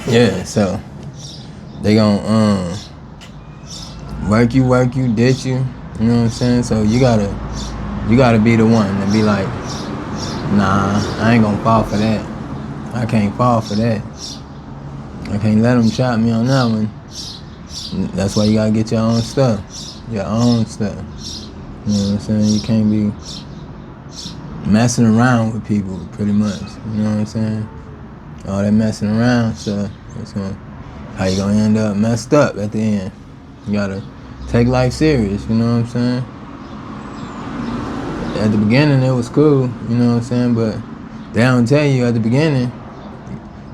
Yeah, so they gonna work you, ditch you. You know what I'm saying? So you gotta be the one to be like, nah, I ain't gonna fall for that. I can't fall for that. I can't let them chop me on that one. That's why you gotta get your own stuff. Your own stuff. You know what I'm saying? You can't be messing around with people, pretty much. You know what I'm saying? All that messing around stuff, that's how you gonna end up messed up at the end. You gotta take life serious, you know what I'm saying? At the beginning, it was cool, you know what I'm saying? But they don't tell you at the beginning,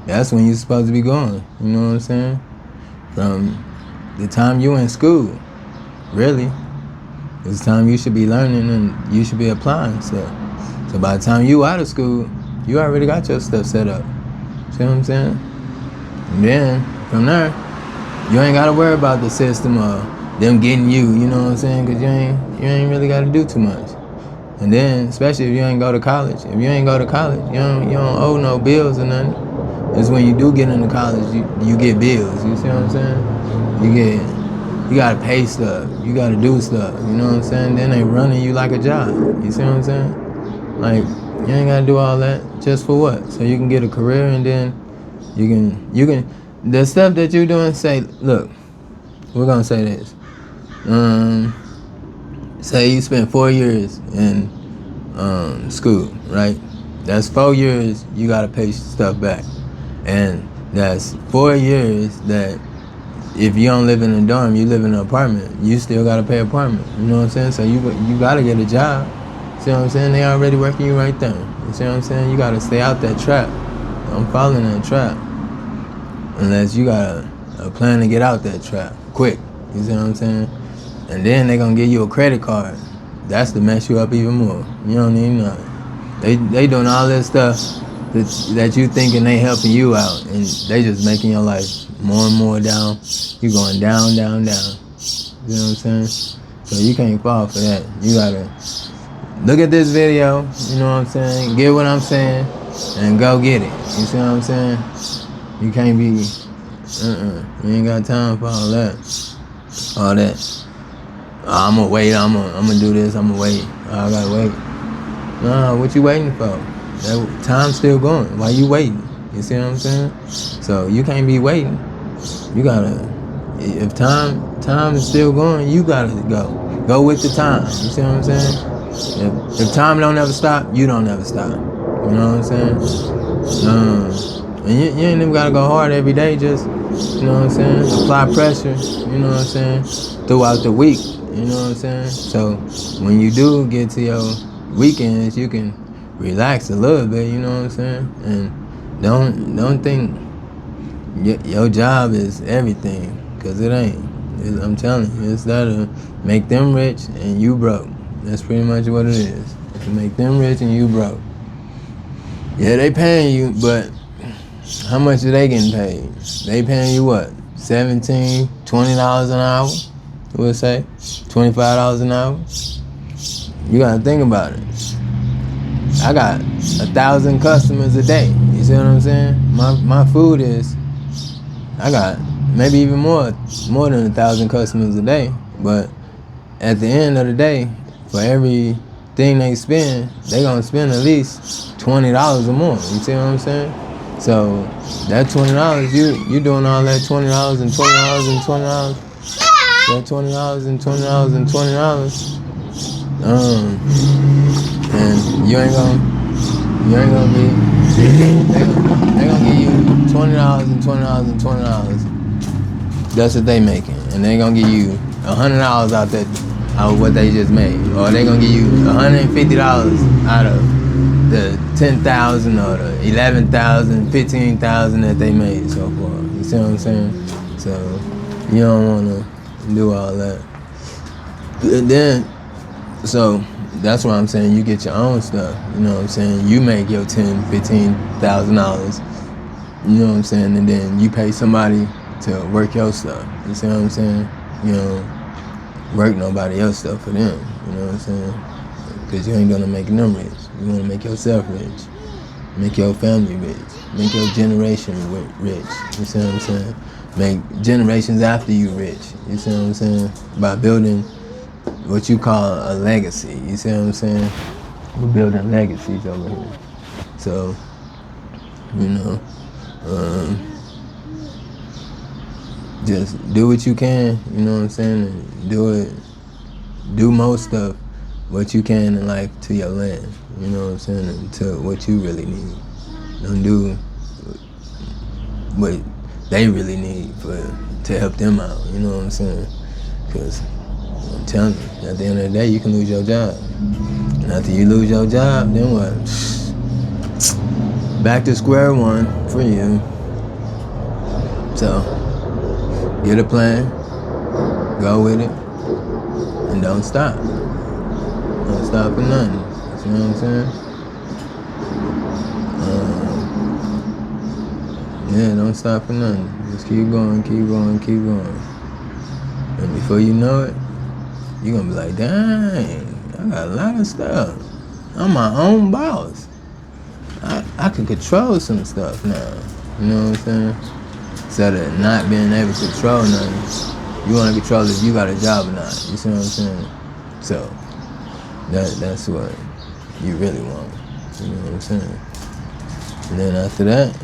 that's when you're supposed to be going, you know what I'm saying? From the time you in school, really, it's the time you should be learning and you should be applying stuff. So by the time you out of school, you already got your stuff set up. See what I'm saying? And then, from there, you ain't gotta worry about the system or them getting you know what I'm saying? Cause you ain't really gotta do too much. And then, especially if you ain't go to college. If you ain't go to college, you don't owe no bills or nothing. It's when you do get into college, you get bills. You see what I'm saying? You gotta pay stuff. You gotta do stuff. You know what I'm saying? Then they running you like a job. You see what I'm saying? Like, you ain't gotta do all that just for what? So you can get a career and then you can the stuff that you're doing, say, look, we're gonna say this. Say you spent 4 years in school, right? That's 4 years you gotta pay stuff back. And that's 4 years that if you don't live in a dorm, you live in an apartment, you still gotta pay apartment. You know what I'm saying? So you gotta get a job. See what I'm saying? They already working you right there. You see what I'm saying? You gotta stay out that trap. Don't fall in that trap. Unless you got a plan to get out that trap quick. You see what I'm saying? And then they gonna give you a credit card. That's to mess you up even more. You don't need nothing. They doing all this stuff that you thinking they helping you out, and they just making your life more and more down. You going down, down, down. You know what I'm saying? So you can't fall for that. You gotta look at this video. You know what I'm saying? Get what I'm saying, and go get it. You see what I'm saying? You can't be, you ain't got time for all that. All that. I'm gonna wait, I'm gonna do this, I'm gonna wait. I gotta wait. Nah, what you waiting for? That time's still going. Why you waiting? You see what I'm saying? So you can't be waiting. You gotta, if time is still going, you gotta go. Go with the time. You see what I'm saying? If time don't ever stop, you don't ever stop. You know what I'm saying? And you ain't even gotta go hard every day, just, you know what I'm saying? Apply pressure, you know what I'm saying? Throughout the week, you know what I'm saying? So when you do get to your weekends, you can relax a little bit, you know what I'm saying? And don't think your job is everything, cause it ain't. I'm telling you, it's there to make them rich and you broke. That's pretty much what it is. To make them rich and you broke. Yeah, they paying you, but how much are they getting paid? They paying you what? $17, $20 an hour? We'll say $25 an hour. You gotta think about it. I got 1,000 customers a day. You see what I'm saying? My food is, I got maybe even more than 1,000 customers a day. But at the end of the day, for everything they spend, they gonna spend at least $20 or more. You see what I'm saying? So that $20, you doing all that $20 and $20 and $20, that $20 and $20 and $20, and you ain't gonna be, they gonna give you $20 and $20 and $20. That's what they making, and they gonna give you $100 out of what they just made, or they gonna give you $150 out of the 10,000 or the 11,000, 15,000 that they made so far. You see what I'm saying? So you don't wanna do all that. And then, so that's why I'm saying you get your own stuff. You know what I'm saying? You make your $10,000, $15,000. You know what I'm saying? And then you pay somebody to work your stuff. You see what I'm saying? You know, work nobody else's stuff for them. You know what I'm saying? Because you ain't gonna make them rich. You wanna make yourself rich. Make your family rich. Make your generation rich. You see what I'm saying? Make generations after you rich. You see what I'm saying? By building what you call a legacy. You see what I'm saying? We're building legacies over here. So, you know, just do what you can, you know what I'm saying? And do most of what you can in life to your land, you know what I'm saying? And to what you really need. Don't do what they really need to help them out, you know what I'm saying? Because I'm telling you, at the end of the day, you can lose your job. And after you lose your job, then what? Back to square one for you. So, get a plan, go with it, and don't stop. Don't stop for nothing. You know what I'm saying? Yeah, don't stop for nothing. Just keep going, keep going, keep going. And before you know it, you're gonna be like, dang, I got a lot of stuff. I'm my own boss. I can control some stuff now. You know what I'm saying? Instead of not being able to control nothing, you want to control if you got a job or not. You see what I'm saying? So that's what you really want. You know what I'm saying? And then after that,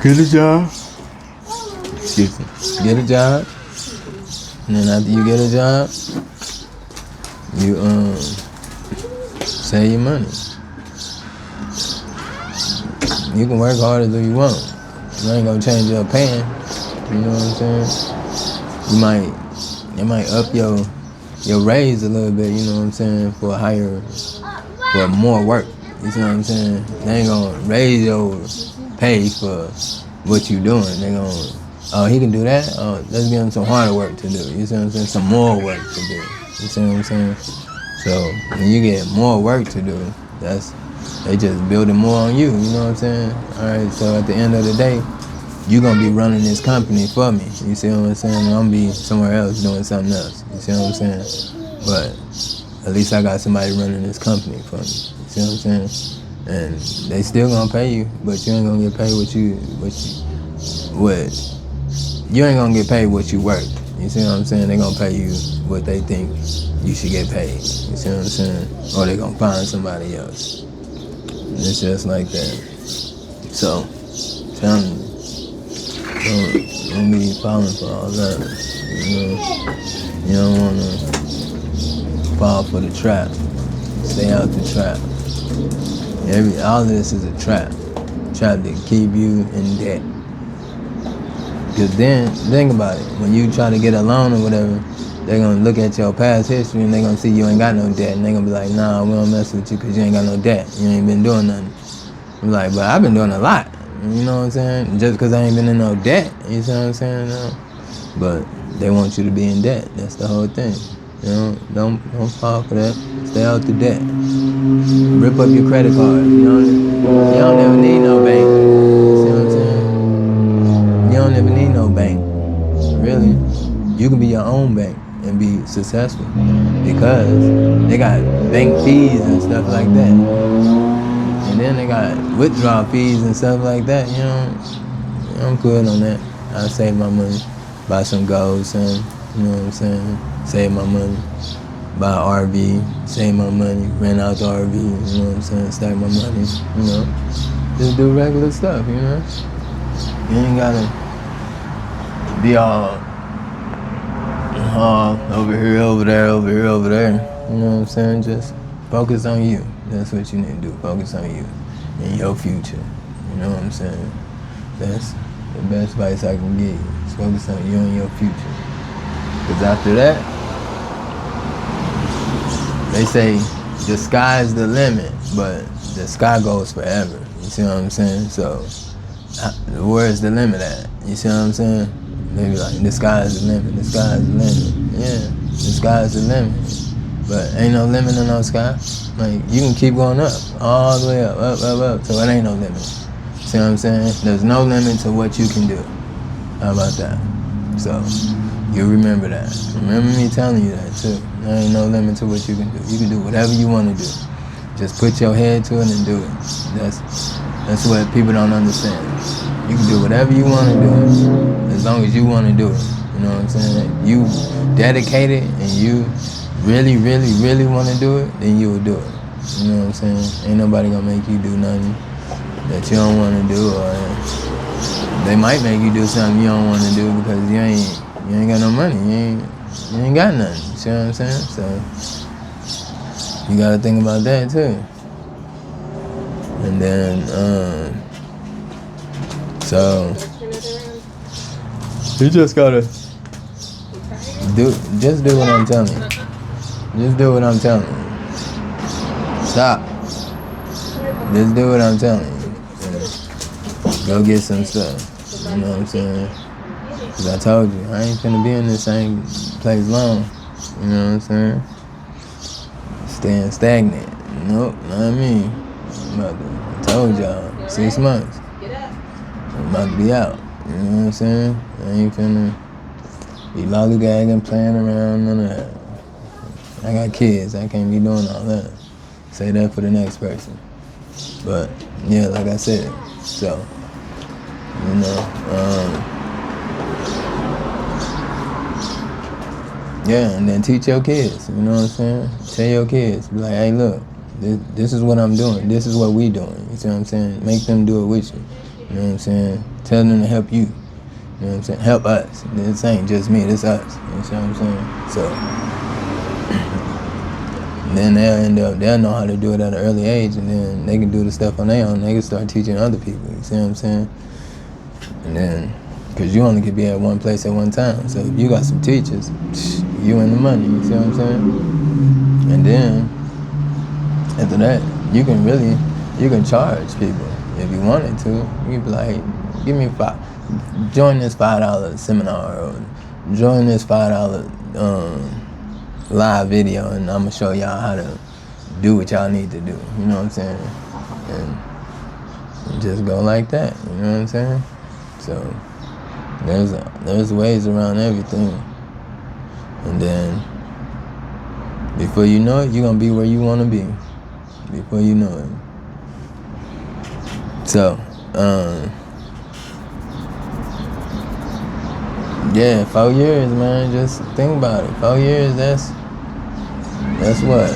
get a job. Excuse me. Get a job. And then after you get a job, you save your money. You can work hard as you want. You ain't gonna change your opinion. You know what I'm saying? It might up your raise a little bit, you know what I'm saying, for more work. You see what I'm saying? They ain't gonna raise your pay for what you doing. They gonna, oh, he can do that? Oh, let's give him some harder work to do. You see what I'm saying? Some more work to do. You see what I'm saying? So when you get more work to do, they just building more on you. You know what I'm saying? All right. So at the end of the day, you gonna be running this company for me. You see what I'm saying? And I'm gonna be somewhere else doing something else. You see what I'm saying? But at least I got somebody running this company for me. You see what I'm saying? And they still gonna pay you, but you ain't gonna get paid what you ain't gonna get paid what you work. You see what I'm saying? They gonna pay you what they think you should get paid. You see what I'm saying? Or they gonna find somebody else. And it's just like that. So, tell me, don't be falling for all that. You don't wanna fall for the trap. Stay out the trap. All of this is a trap. Trap to keep you in debt. Because then, think about it. When you try to get a loan or whatever, they're going to look at your past history and they're going to see you ain't got no debt. And they're going to be like, nah, we don't mess with you because you ain't got no debt. You ain't been doing nothing. I'm like, but I've been doing a lot. You know what I'm saying? Just because I ain't been in no debt. You see what I'm saying? No. But they want you to be in debt. That's the whole thing. You know, don't fall for that. Stay out the debt. Rip up your credit card. You don't ever need no bank. You see what I'm saying? You don't ever need no bank. Really. You can be your own bank and be successful because they got bank fees and stuff like that. And then they got withdrawal fees and stuff like that. You know, I'm good on that. I save my money, buy some gold, son. You know what I'm saying? Save my money, buy an RV, save my money, rent out the RV. You know what I'm saying? Stack my money. You know, just do regular stuff. You know, you ain't gotta be all over here, over there, over here, over there. You know what I'm saying? Just focus on you. That's what you need to do. Focus on you and your future. You know what I'm saying? That's the best advice I can give you. Just focus on you and your future. Because after that, they say the sky's the limit, but the sky goes forever. You see what I'm saying? So where's the limit at? You see what I'm saying? They be like, the sky's the limit, the sky's the limit. Yeah, the sky's the limit. But ain't no limit in no sky. Like, you can keep going up, all the way up, up. So it ain't no limit. See what I'm saying? There's no limit to what you can do. How about that? So, you remember that. Remember me telling you that too. There ain't no limit to what you can do. You can do whatever you want to do. Just put your head to it and do it. That's what people don't understand. You can do whatever you want to do as long as you want to do it. You know what I'm saying? You dedicated and you really, really, really want to do it, then you will do it. You know what I'm saying? Ain't nobody gonna make you do nothing that you don't want to do, or they might make you do something you don't want to do because you ain't got no money. You ain't got nothing. See what I'm saying? So you gotta think about that too. And then so you just gotta do what I'm telling you. Just do what I'm telling you. Stop. Just do what I'm telling you. Go get some stuff. You know what I'm saying? Cause I told you, I ain't finna be in the same place long. You know what I'm saying? Staying stagnant. Nope, not me. I told y'all, 6 months. I'm about to be out. You know what I'm saying? I ain't finna be lollygagging, playing around, none of that. I got kids, I can't be doing all that. Say that for the next person. But, yeah, like I said, so, you know, yeah, and then teach your kids, you know what I'm saying? Tell your kids, be like, hey, look, this is what I'm doing. This is what we doing. You see what I'm saying? Make them do it with you. You know what I'm saying? Tell them to help you. You know what I'm saying? Help us. This ain't just me, this us. You see what I'm saying? So then they'll know how to do it at an early age, and then they can do the stuff on their own. They can start teaching other people. You see what I'm saying? And then, because you only could be at one place at one time. So if you got some teachers, you in the money. You see what I'm saying? And then after that, you can charge people if you wanted to. You can be like, give me join this $5 seminar, or join this $5 live video, and I'm gonna show y'all how to do what y'all need to do. You know what I'm saying? And just go like that. You know what I'm saying? So there's ways around everything. And then before you know it, you're gonna be where you wanna be. Before you know it. So, yeah, 4 years, man. Just think about it. 4 years, that's what?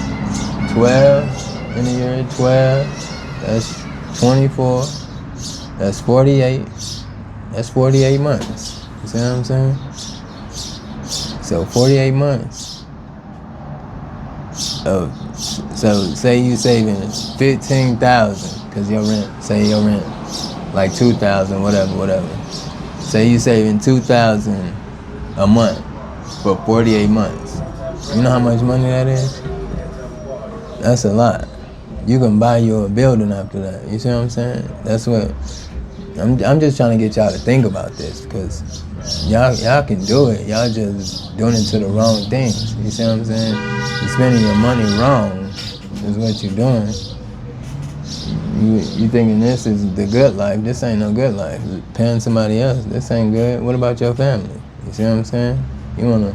12 in a year, 12. That's 24. That's 48. That's 48 months. You see what I'm saying? So 48 months of, so say you saving 15,000 because your rent like 2,000, whatever. Say you saving 2,000 a month for 48 months. You know how much money that is? That's a lot. You can buy you a building after that. You see what I'm saying? That's what I'm just trying to get y'all to think about this, because y'all can do it. Y'all just doing it to the wrong things. You see what I'm saying? You're spending your money wrong is what you're doing. You thinking this is the good life. This ain't no good life. Paying somebody else, this ain't good. What about your family? You see what I'm saying? You wanna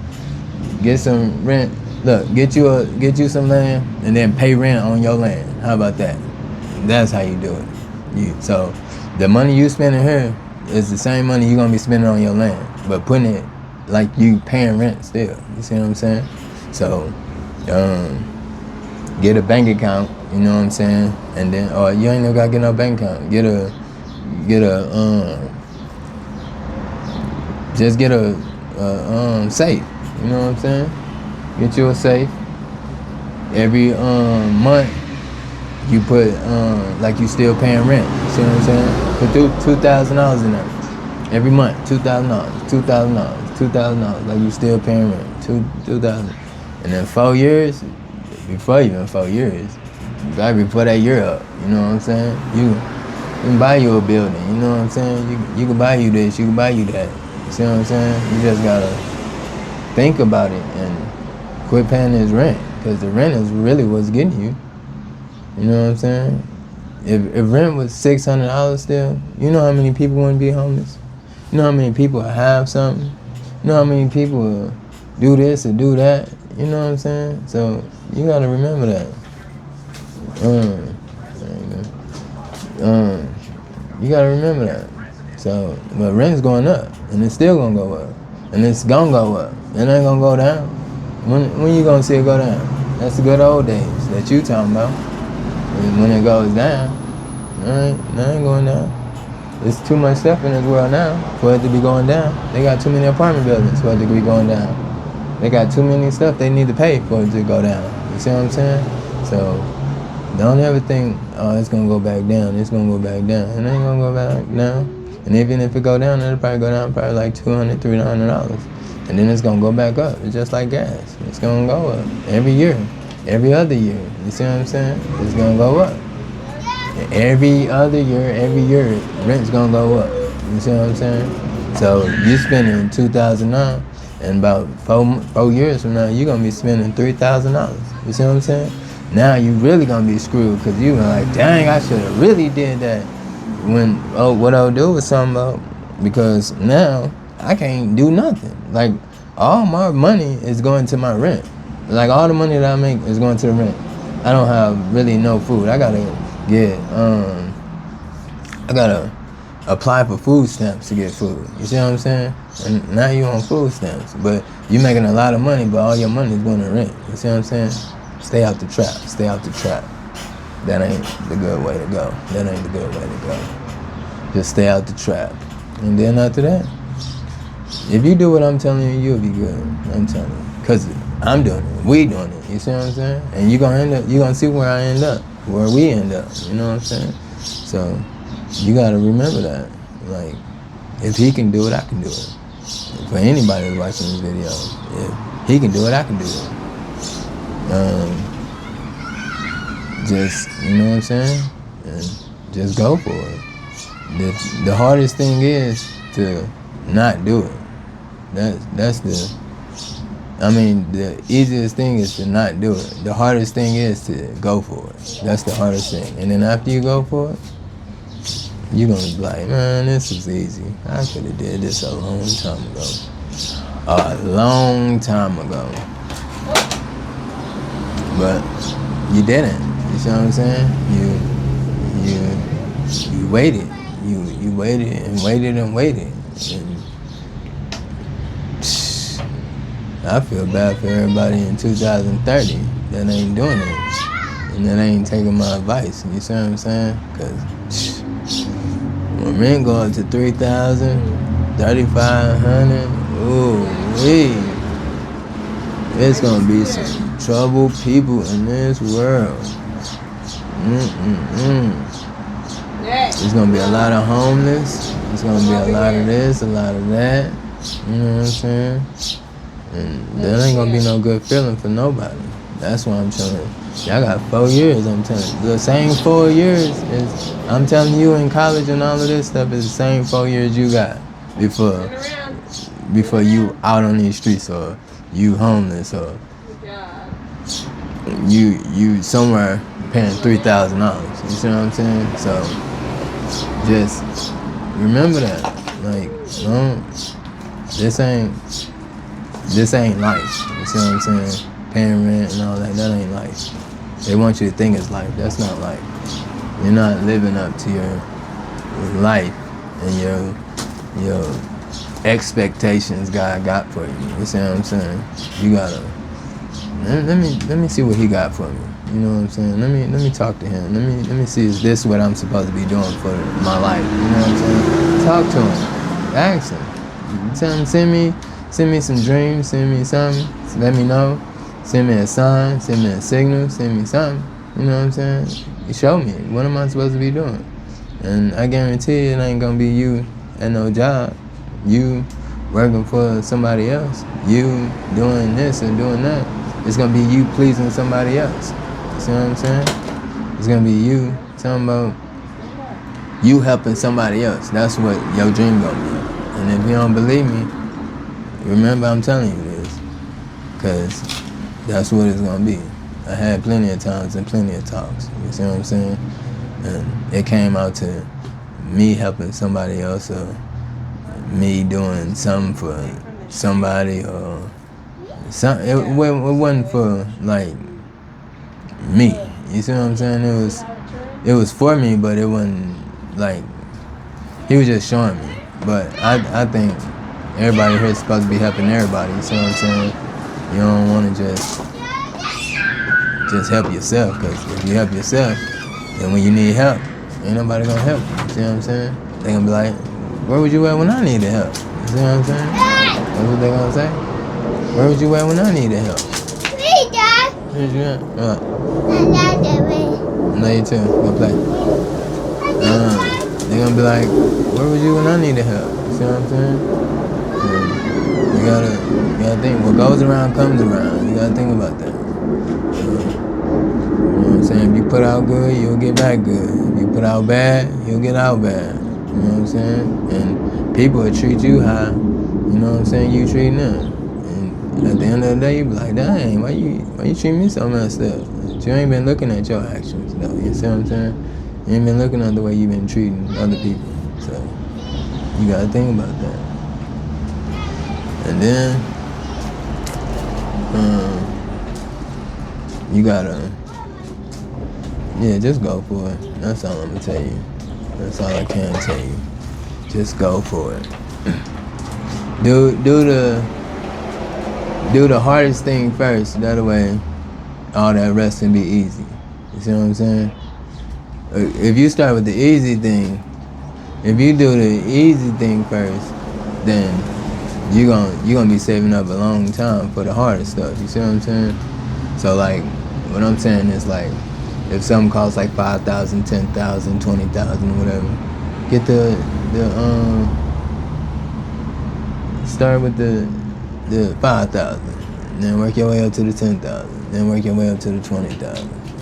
get some rent. Look, get you some land and then pay rent on your land. How about that? That's how you do it. So the money you spending here is the same money you're gonna be spending on your land, but putting it like you paying rent still. You see what I'm saying? So get a bank account, you know what I'm saying? And then, or you ain't even gotta get no bank account. Just get a safe, you know what I'm saying? Get you a safe. Every month you put like you still paying rent. You see what I'm saying? Put $2,000 in there every month. $2,000, like you still paying rent. 2,000. And then 4 years, before even 4 years, right before that year up. You know what I'm saying? You can buy you a building. You know what I'm saying? You can buy you this. You can buy you that. You see what I'm saying? You just gotta think about it and quit paying this rent, because the rent is really what's getting you. You know what I'm saying? If rent was $600 still, you know how many people wouldn't be homeless? You know how many people have something? You know how many people do this or do that? You know what I'm saying? So you gotta remember that. You gotta remember that. So, but rent's going up, and it's still gonna go up, and it's gonna go up. It ain't gonna go down. When you gonna see it go down? That's the good old days that you talking about. When it goes down, it ain't going down. There's too much stuff in this world now for it to be going down. They got too many apartment buildings for it to be going down. They got too many stuff they need to pay for it to go down. You see what I'm saying? So don't ever think, oh, it's gonna go back down. It's gonna go back down. It ain't gonna go back down. And even if it go down, it'll probably go down probably like $200, $300. And then it's gonna go back up. It's just like gas. It's gonna go up every year, every other year. You see what I'm saying? It's gonna go up. Every other year, every year, rent's gonna go up. You see what I'm saying? So you spending $2,000, and about 4 years from now, you're gonna be spending $3,000. You see what I'm saying? Now you really gonna be screwed because you like, dang, I should have really did that. When what I'll do is something about, because now I can't do nothing. Like all my money is going to my rent. Like all the money that I make is going to the rent. I don't have really no food. I gotta apply for food stamps to get food. You see what I'm saying? And now you on food stamps, but you making a lot of money, but all your money is going to rent. You see what I'm saying? Stay out the trap. Stay out the trap. That ain't the good way to go. That ain't the good way to go. Just stay out the trap. And then after that, if you do what I'm telling you, you'll be good. I'm telling you. Because I'm doing it. We doing it. You see what I'm saying? And you're gonna see where I end up. Where we end up. You know what I'm saying? So you gotta remember that. Like, if he can do it, I can do it. For anybody who's watching this video, if he can do it, I can do it. Just, you know what I'm saying? And just go for it. The hardest thing is to not do it. That's the easiest thing is to not do it. The hardest thing is to go for it. That's the hardest thing. And then after you go for it, you're gonna be like, man, this is easy. I could have did this a long time ago. A long time ago. But you didn't. You see what I'm saying? You waited. You waited and waited and waited. And I feel bad for everybody in 2030 that ain't doing it and that ain't taking my advice. You see what I'm saying? Because when rent go up to $3,000, $3,500, ooh wee, it's gonna be some troubled people in this world. There's gonna be a lot of homeless. There's gonna be a lot of this, a lot of that. You know what I'm saying? And that ain't gonna be no good feeling for nobody. That's why I'm telling you. Y'all got 4 years, I'm telling you. The same 4 years is, I'm telling you, in college and all of this stuff is the same 4 years you got before you out on these streets, or you homeless, or you somewhere paying $3,000. You see what I'm saying? So just remember that. Like, this ain't life. You see what I'm saying? Paying rent and all that ain't life. They want you to think it's life. That's not life. You're not living up to your life and your expectations God got for you. You see what I'm saying? You gotta let me see what he got for me. You know what I'm saying? Let me talk to him. Let me see, is this what I'm supposed to be doing for my life? You know what I'm saying? Talk to him. Ask him. Tell him, send me some dreams, send me something, let me know. Send me a sign, send me a signal, send me something. You know what I'm saying? You show me. What am I supposed to be doing? And I guarantee it ain't gonna be you at no job. You working for somebody else. You doing this and doing that. It's gonna be you pleasing somebody else. You see what I'm saying? It's gonna be you talking about you helping somebody else. That's what your dream gonna be. And if you don't believe me, remember I'm telling you this. Because that's what it's gonna be. I had plenty of times and plenty of talks. You see what I'm saying? And it came out to me helping somebody else, or me doing something for somebody, or it wasn't for like me. You see what I'm saying? It was for me, but it wasn't like he was just showing me. But I think everybody here is supposed to be helping everybody. You see what I'm saying? You don't want to just help yourself, because if you help yourself, then when you need help, ain't nobody gonna help you. You see what I'm saying? They gonna be like, where was you at when I needed help? You see what I'm saying? That's what they gonna say. Where was you at when I needed help? Where's you at? What? No, you too. Go play. They gonna be like, where was you when I needed help? You see what I'm saying? You gotta think. What goes around comes around. You gotta think about that. You know what I'm saying? If you put out good, you'll get back good. If you put out bad, you'll get out bad. You know what I'm saying? And people will treat you how, you know what I'm saying, you treat them. And at the end of the day, you be like, dang, why you treat me so messed up? But you ain't been looking at your actions, though. You see what I'm saying? You ain't been looking at the way you've been treating other people. So you gotta think about that. And then you gotta, just go for it. That's all I'm gonna tell you. That's all I can tell you. Just go for it. Do the hardest thing first. That way, all that rest can be easy. You see what I'm saying? If you start with the easy thing, if you do the easy thing first, then you're gonna be saving up a long time for the harder stuff. You see what I'm saying? So like, what I'm saying is like, if something costs like 5,000, 10,000, 20,000, whatever, get start with the 5,000, then work your way up to the 10,000, then work your way up to the 20,000. You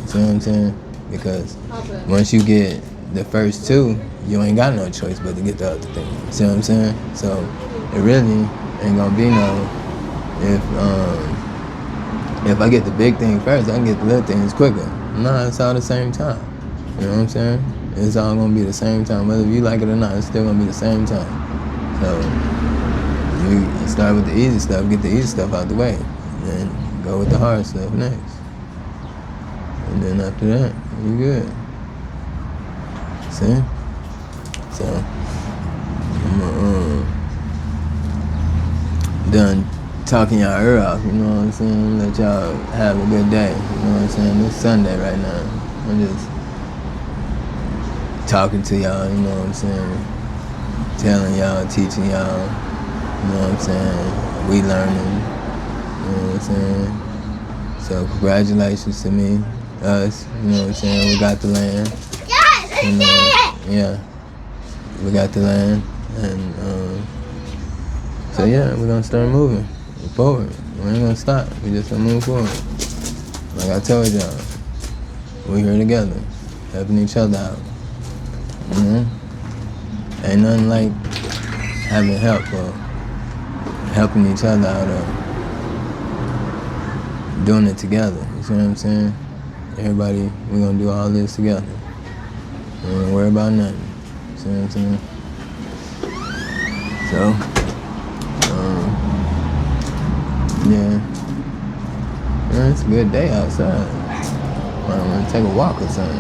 see what I'm saying? Because once you get the first two, you ain't got no choice but to get the other thing. You see what I'm saying? So it really ain't gonna be no, if I get the big thing first, I can get the little things quicker. No, it's all the same time. You know what I'm saying? It's all gonna be the same time. Whether you like it or not, it's still gonna be the same time. So you start with the easy stuff, get the easy stuff out the way, and then go with the hard stuff next. And then after that, you good. See? So I'm done talking y'all ear off, you know what I'm saying? Let y'all have a good day, you know what I'm saying? It's Sunday right now. I'm just talking to y'all, you know what I'm saying? Telling y'all, teaching y'all, you know what I'm saying? We learning, you know what I'm saying? So congratulations to me, us, you know what I'm saying? We got the land. Yeah, we got the land, and so yeah, we're gonna start moving forward. We ain't gonna stop. We just gonna move forward. Like I told y'all, we here together, helping each other out. You know, ain't nothing like having help or helping each other out or doing it together. You see what I'm saying? Everybody, we gonna do all this together. We ain't worry about nothing. You see what I'm saying? So, yeah, it's a good day outside. I'm gonna take a walk or something.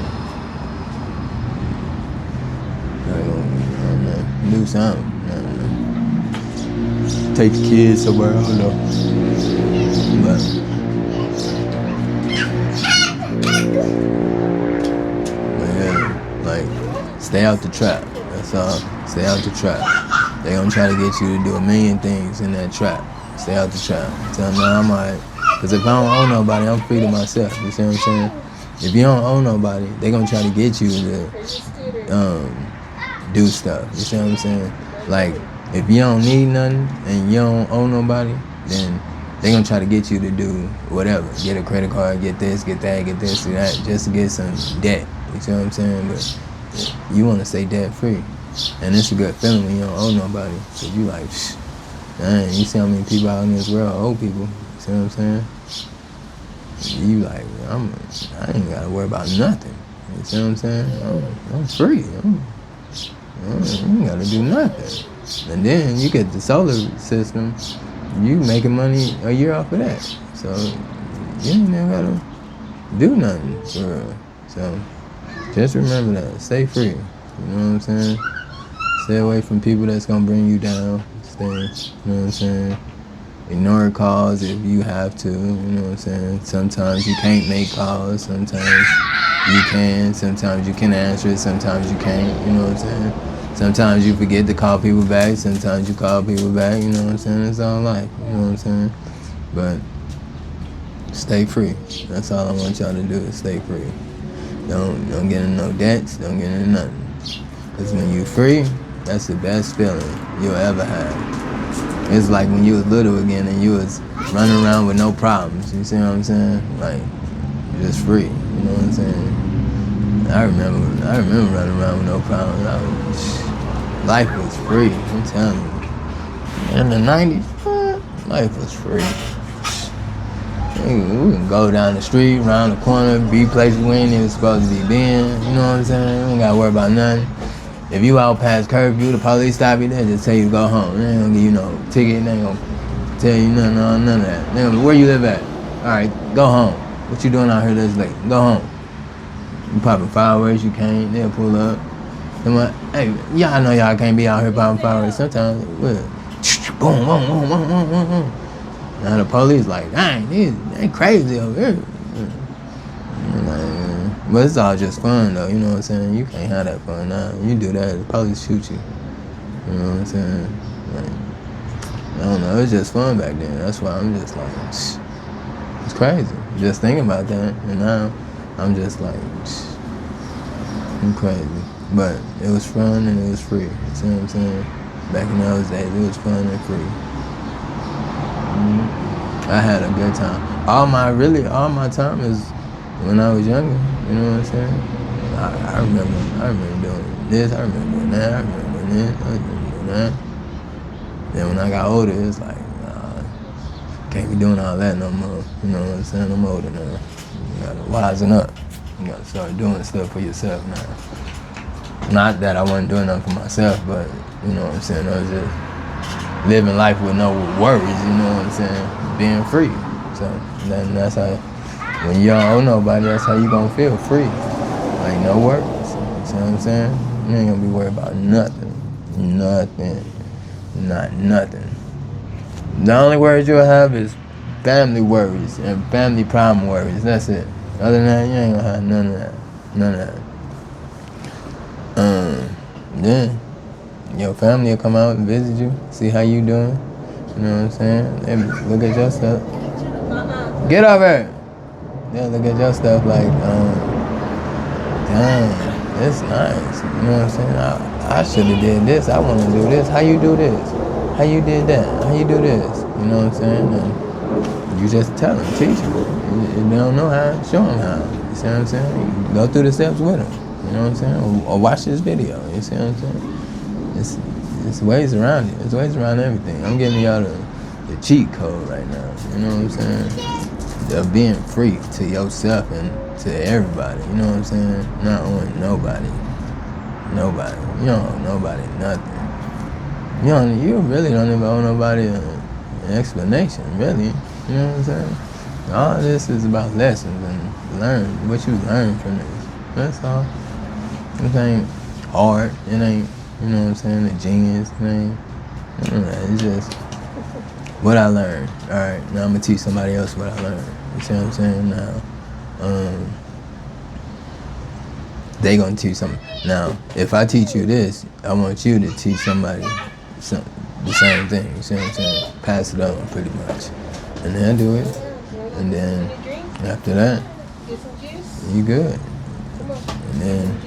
I don't know, do something. I don't know. Take the kids somewhere. I don't know. But yeah, like, stay out the trap. That's all. Stay out the trap. They gonna try to get you to do a million things in that trap. Stay out the trap. Tell them, no, I'm alright. Because if I don't owe nobody, I'm free to myself. You see what I'm saying? If you don't owe nobody, they gonna try to get you to do stuff. You see what I'm saying? Like, if you don't need nothing and you don't owe nobody, then they gonna try to get you to do whatever. Get a credit card, get this, get that, get this, get that, just to get some debt. You see what I'm saying? But you want to stay debt free. And it's a good feeling when you don't owe nobody. So you like, dang, you see how many people out in this world owe people. You see what I'm saying? You like, I ain't gotta worry about nothing. You see what I'm saying? I'm free. I ain't gotta do nothing. And then you get the solar system, you making money a year off of that. So you ain't never gotta do nothing for real. So just remember that. Stay free. You know what I'm saying? Stay away from people that's gonna bring you down. Stay, you know what I'm saying? Ignore calls if you have to, you know what I'm saying? Sometimes you can't make calls, sometimes you can, sometimes you can answer it, sometimes you can't, you know what I'm saying? Sometimes you forget to call people back, sometimes you call people back, you know what I'm saying? It's all life, you know what I'm saying? But stay free. That's all I want y'all to do is stay free. Don't get in no debts, don't get in nothing. Because when you free, that's the best feeling you'll ever have. It's like when you was little again and you was running around with no problems. You see what I'm saying? Like, just free. You know what I'm saying? I remember running around with no problems. Life was free. I'm telling you. In the 90s, life was free. We can go down the street, around the corner, be places we ain't even supposed to be being. You know what I'm saying? We ain't gotta worry about nothing. If you out past curfew, the police stop you there, just tell you to go home. They ain't gonna give you no ticket, they ain't gonna tell you none of that. They gonna, where you live at? Alright, go home. What you doing out here this late? Go home. You popping fireworks, you can't, they'll pull up. Like, hey, y'all know y'all can't be out here popping fireworks. Sometimes, boom, boom, boom, boom, boom, boom, boom. Now the police like, dang, they crazy over here. But it's all just fun though, you know what I'm saying? You can't have that fun now. You do that, the police shoot you. You know what I'm saying? Like, I don't know, it was just fun back then. That's why I'm just like, it's crazy. Just thinking about that, and now I'm just like, I'm crazy. But it was fun and it was free. You see what I'm saying? Back in those days, it was fun and free. I had a good time. All my time is when I was younger. You know what I'm saying? I remember doing this. I remember doing that. I remember doing this. I remember doing that. Then when I got older, it's like, can't be doing all that no more. You know what I'm saying? I'm older now. You gotta wisen up. You gotta start doing stuff for yourself now. Not that I wasn't doing nothing for myself, but you know what I'm saying? I was just living life with no worries, you know what I'm saying? Being free. So then that's how, when you don't owe nobody, that's how you gonna feel, free. Like no worries. You see what I'm saying? You ain't gonna be worried about nothing. Nothing. Not nothing. The only worries you'll have is family worries and family problem worries. That's it. Other than that, you ain't gonna have none of that. None of that. Then your family will come out and visit you, see how you doing. You know what I'm saying? They look at your stuff. Get over here. They'll look at your stuff like, dang, it's nice. You know what I'm saying? I should have did this. I want to do this. How you do this? How you did that? How you do this? You know what I'm saying? And you just tell them, teach them. If they don't know how, show them how. You see what I'm saying? You go through the steps with them. You know what I'm saying? Or watch this video. You see what I'm saying? It's ways around it. It's ways around everything. I'm giving y'all the cheat code right now. You know what I'm saying? Of being free to yourself and to everybody. You know what I'm saying? Not owing nobody. Nobody. You don't owe nobody nothing. You really don't even owe nobody an explanation, really. You know what I'm saying? All this is about lessons and learn what you learn from this. That's all. It ain't hard. It ain't, you know what I'm saying, a genius. It ain't, it's just what I learned. Alright, now I'm gonna teach somebody else what I learned. You see what I'm saying? Now, they gonna teach something. Now, if I teach you this, I want you to teach somebody the same thing. You see what I'm saying? Pass it on, pretty much. And they'll do it. And then after that, you good. And then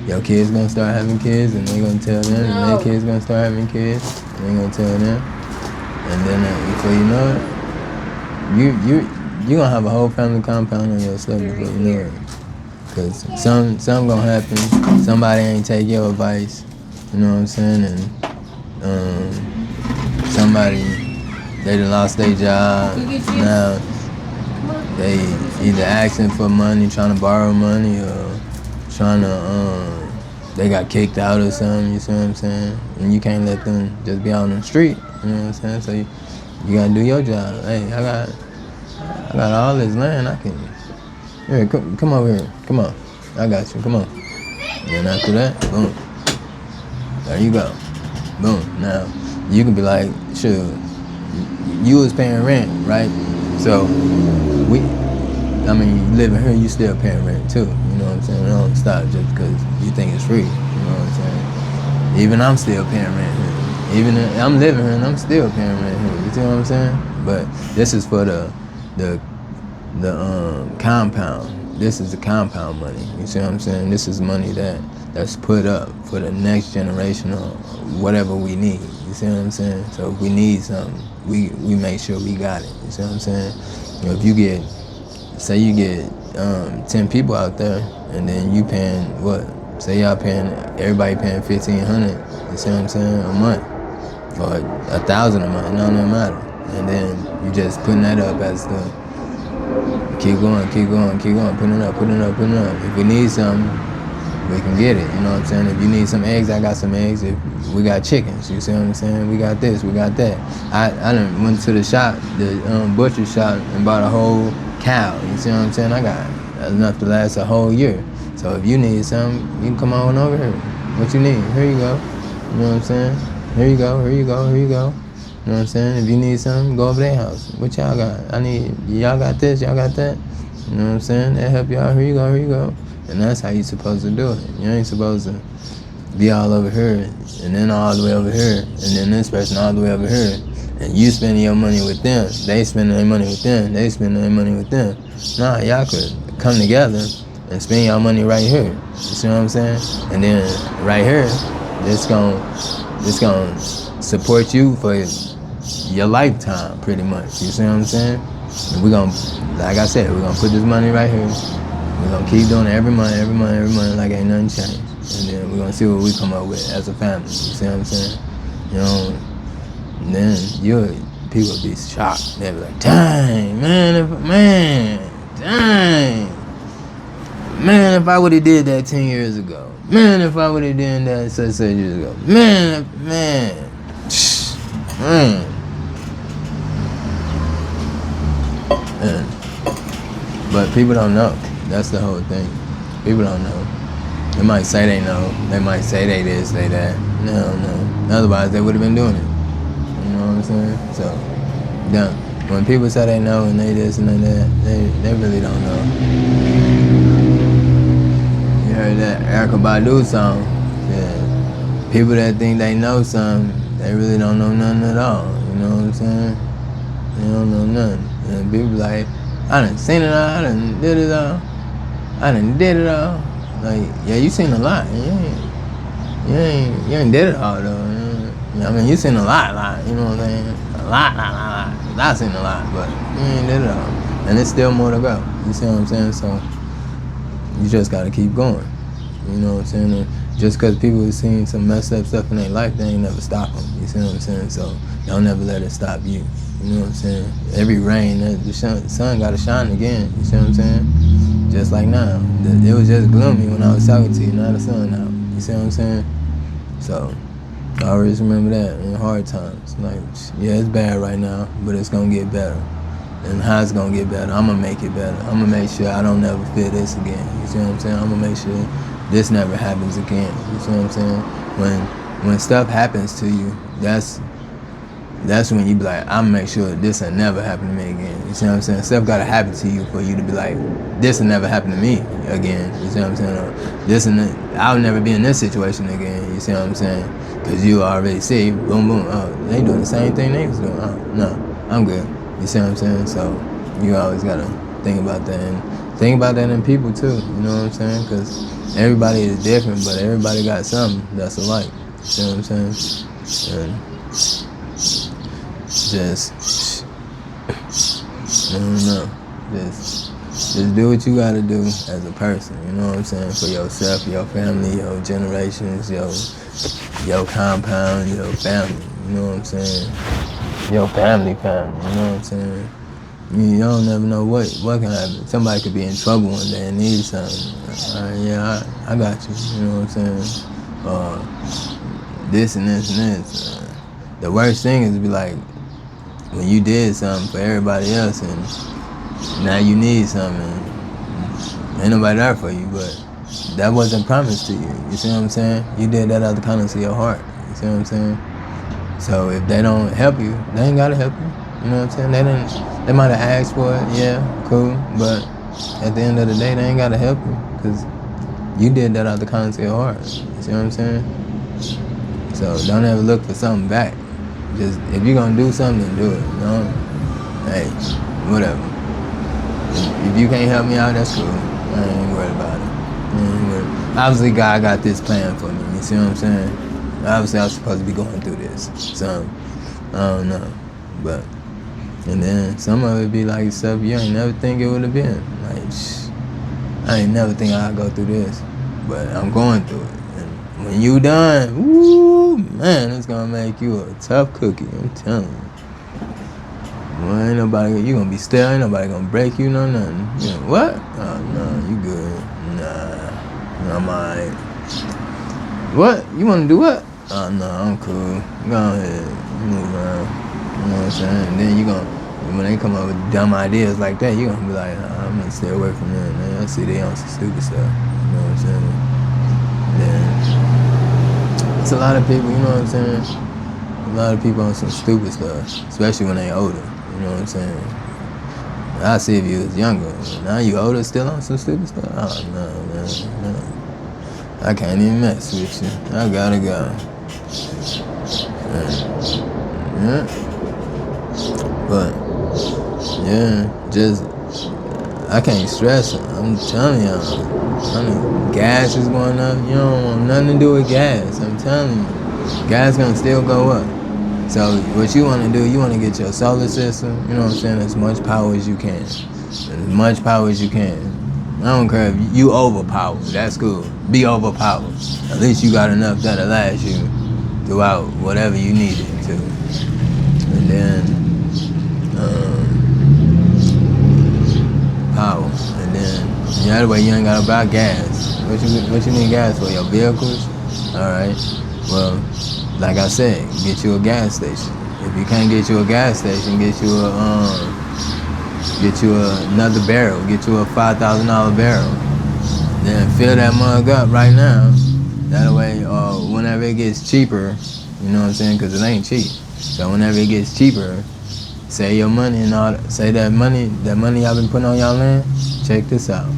your kids gonna start having kids, and they gonna tell them, and their kids gonna start having kids, and they gonna tell them. And then before you know it, you gonna have a whole family compound on yourself before you know it. Cause something gonna happen. Somebody ain't take your advice. You know what I'm saying? And somebody, they done lost their job. Now they either asking for money, trying to borrow money, or trying to they got kicked out or something. You see what I'm saying? And you can't let them just be out on the street. You know what I'm saying? So You gotta do your job. Hey, I got all this land. I can. Here, come over here. Come on. I got you. Come on. And after that, boom. There you go. Boom. Now, you can be like, shoot, you was paying rent, right? So, you living here, you still paying rent too. You know what I'm saying? It don't stop just because you think it's free. You know what I'm saying? Even I'm still paying rent here. Even if I'm living here and I'm still paying rent here. You see what I'm saying? But this is for the compound. This is the compound money. You see what I'm saying? This is money that's put up for the next generation or whatever we need. You see what I'm saying? So if we need something, we make sure we got it. You see what I'm saying? You know, if you get, say you get 10 people out there, and then you paying what? Say y'all paying, everybody paying $1,500. You see what I'm saying? A month, or $1,000 a month. None of them matter. And then you just putting that up as the keep going, putting it up. If we need something, we can get it. You know what I'm saying? If you need some eggs, I got some eggs. If we got chickens, you see what I'm saying? We got this, we got that. I done went to the shop, the butcher shop, and bought a whole cow. You see what I'm saying? I got enough to last a whole year. So if you need something, you can come on over here. What you need? Here you go. You know what I'm saying? Here you go. You know what I'm saying? If you need something, go over their house. What y'all got? Y'all got this, y'all got that? You know what I'm saying? They help y'all. Here you go. And that's how you supposed to do it. You ain't supposed to be all over here, and then all the way over here, and then this person all the way over here, and you spending your money with them, they spending their money with them, they spending their money with them. Nah, y'all could come together and spend your money right here. You see what I'm saying? And then right here, it's gonna support you for your lifetime, pretty much. You see what I'm saying? And we're gonna, like I said, we're gonna put this money right here. We're gonna keep doing it every month, like ain't nothing changed. And then we're gonna see what we come up with as a family. You see what I'm saying? You know, and then people be shocked. They'll be like, dang, man, if I would've did that 10 years ago. Man, if I would've done that such years ago. Man. But people don't know. That's the whole thing. People don't know. They might say they know. They might say they this, they that. They don't know. Otherwise, they would have been doing it. You know what I'm saying? So, when people say they know and they this and they that, they really don't know. You heard that Erykah Badu song? Yeah. People that think they know something, they really don't know nothing at all. You know what I'm saying? They don't know nothing. And people like, I done seen it all, I done did it all. Like, yeah, you seen a lot. You ain't did it all though. You know, I mean, you seen a lot. You know what I'm saying? A lot. I seen a lot, but you ain't did it all. And there's still more to go. You see what I'm saying? So you just gotta keep going. You know what I'm saying? And just because people have seen some messed up stuff in their life, they ain't never stop them. You see what I'm saying? So don't never let it stop you. You know what I'm saying? Every rain, the sun gotta shine again. You see what I'm saying? Just like now. It was just gloomy when I was talking to you, now the sun out. You see what I'm saying? So I always remember that in hard times. Like, yeah, it's bad right now, but it's gonna get better. And how it's gonna get better, I'm gonna make it better. I'm gonna make sure I don't never feel this again. You see what I'm saying? I'm gonna make sure this never happens again. You see what I'm saying? When stuff happens to you, that's when you be like, I'm gonna make sure this will never happen to me again. You see what I'm saying? Stuff gotta happen to you for you to be like, this will never happen to me again. You see what I'm saying? Or I'll never be in this situation again. You see what I'm saying? Because you already see, boom, oh, they doing the same thing they was doing. Oh, no, I'm good. You see what I'm saying? So you always gotta think about that, and think about that in people too. You know what I'm saying? Because everybody is different, but everybody got something that's alike. You see what I'm saying? And just, I don't know, just do what you gotta do as a person. You know what I'm saying? For yourself, your family, your generations, your compound, your family. You know what I'm saying? Your family, you know what I'm saying? You don't never know what can happen. Somebody could be in trouble one day and need something. Yeah, I got you. You know what I'm saying? This and this and this. The worst thing is to be like, when you did something for everybody else and now you need something, ain't nobody there for you, but that wasn't promised to you. You see what I'm saying? You did that out of the kindness of your heart. You see what I'm saying? So if they don't help you, they ain't gotta help you. You know what I'm saying? They might have asked for it, yeah, cool, but at the end of the day, they ain't gotta help you because you did that out of the kindness of your heart. You see what I'm saying? So don't ever look for something back. Just if you're gonna do something, do it. You know? Hey, whatever. If you can't help me out, that's cool. I ain't worried about it. Obviously, God got this plan for me. You see what I'm saying? Obviously, I was supposed to be going through this. So, I don't know. But, and then some of it be like stuff you ain't never think it would have been. Like, I ain't never think I'd go through this. But I'm going through it. And when you done, woo, man, it's going to make you a tough cookie. I'm telling you. Well, ain't nobody, you gonna be still, ain't nobody gonna break you, no nothing. You know, what? Oh, no, you good. Nah, I'm alright. What? You wanna do what? Oh, no, I'm cool. Go ahead, move around. You know what I'm saying? And then you gonna, when they come up with dumb ideas like that, you gonna be like, I'm gonna stay away from them, man. I see they on some stupid stuff. You know what I'm saying? Then, it's a lot of people, you know what I'm saying? A lot of people on some stupid stuff, especially when they older. You know what I'm saying? I see if you was younger. Now you older, still on some stupid stuff. Oh no, man, no. I can't even mess with you. I gotta go. Yeah. But yeah, just I can't stress it. I'm telling y'all. Gas is going up. You don't want nothing to do with gas. I'm telling you, gas gonna still go up. So what you want to do, you want to get your solar system, you know what I'm saying, as much power as you can. As much power as you can. I don't care if you overpowered, that's cool. Be overpowered. At least you got enough that'll last you throughout whatever you need it to. And then, power. And then, that way you ain't got to buy gas. What you need gas for? Your vehicles? Alright. Well, like I said, get you a gas station. If you can't get you a gas station, get you another barrel. Get you a $5,000 barrel. Then fill that mug up right now. That way, whenever it gets cheaper, you know what I'm saying? Because it ain't cheap. So whenever it gets cheaper, save your money and all. Say that money y'all been putting on y'all land. Check this out.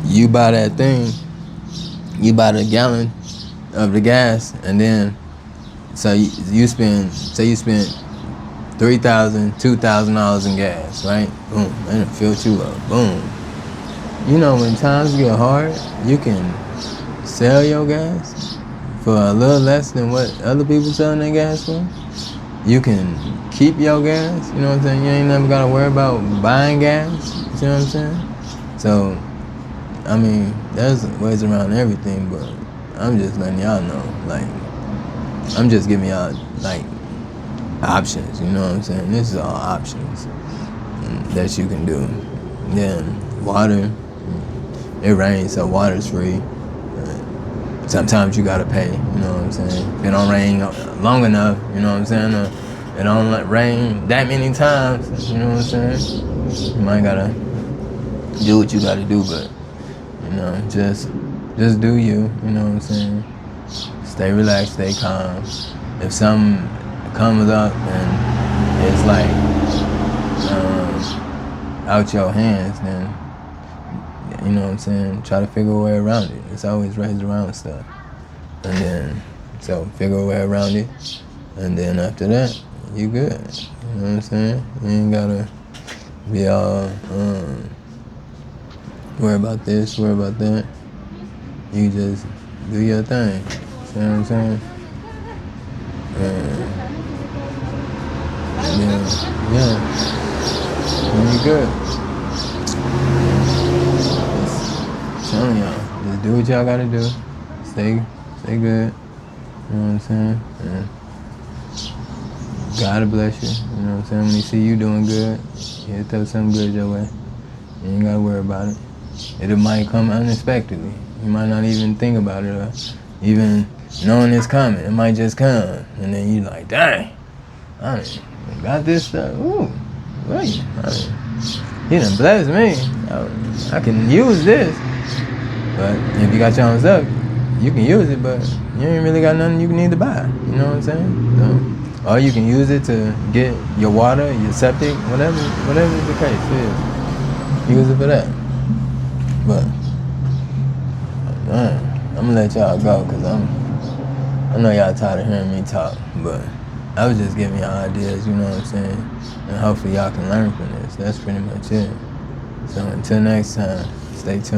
You buy that thing. You buy the gallon of the gas, and then so you spend $3,000, $2,000 in gas, right? Boom, and it fills you up. Boom. You know when times get hard, you can sell your gas for a little less than what other people selling their gas for. You can keep your gas. You know what I'm saying? You ain't never gotta worry about buying gas. You see what I'm saying? So, I mean, there's ways around everything, but I'm just letting y'all know, like, I'm just giving y'all, like, options, you know what I'm saying? This is all options that you can do. Then, water, it rains, so water's free. Sometimes you gotta pay, you know what I'm saying? If it don't rain long enough, you know what I'm saying? It don't rain that many times, you know what I'm saying? You might gotta do what you gotta do, but, you know, just do you know what I'm saying? Stay relaxed, stay calm. If something comes up and it's like out your hands, then, you know what I'm saying, try to figure a way around it. It's always ways around stuff. And then, so figure a way around it. And then after that, you good. You know what I'm saying? You ain't gotta be all, worry about this, worry about that. You just do your thing. You know what I'm saying? Yeah. And you good. Just telling y'all, just do what y'all gotta do. Stay good. You know what I'm saying? And God bless you. You know what I'm saying? When He see you doing good, He'll throw something good your way. You ain't gotta worry about it. It might come unexpectedly. You might not even think about it or even knowing it's coming. It might just come. And then you like, dang, I got this stuff. Ooh, really? I mean, he done blessed me. I can use this. But if you got your own stuff, you can use it, but you ain't really got nothing you need to buy. You know what I'm saying? So, or you can use it to get your water, your septic, whatever the case is. Use it for that. But I'm gonna let y'all go because I know y'all tired of hearing me talk, but I was just giving y'all ideas, you know what I'm saying? And hopefully y'all can learn from this. That's pretty much it. So until next time, stay tuned.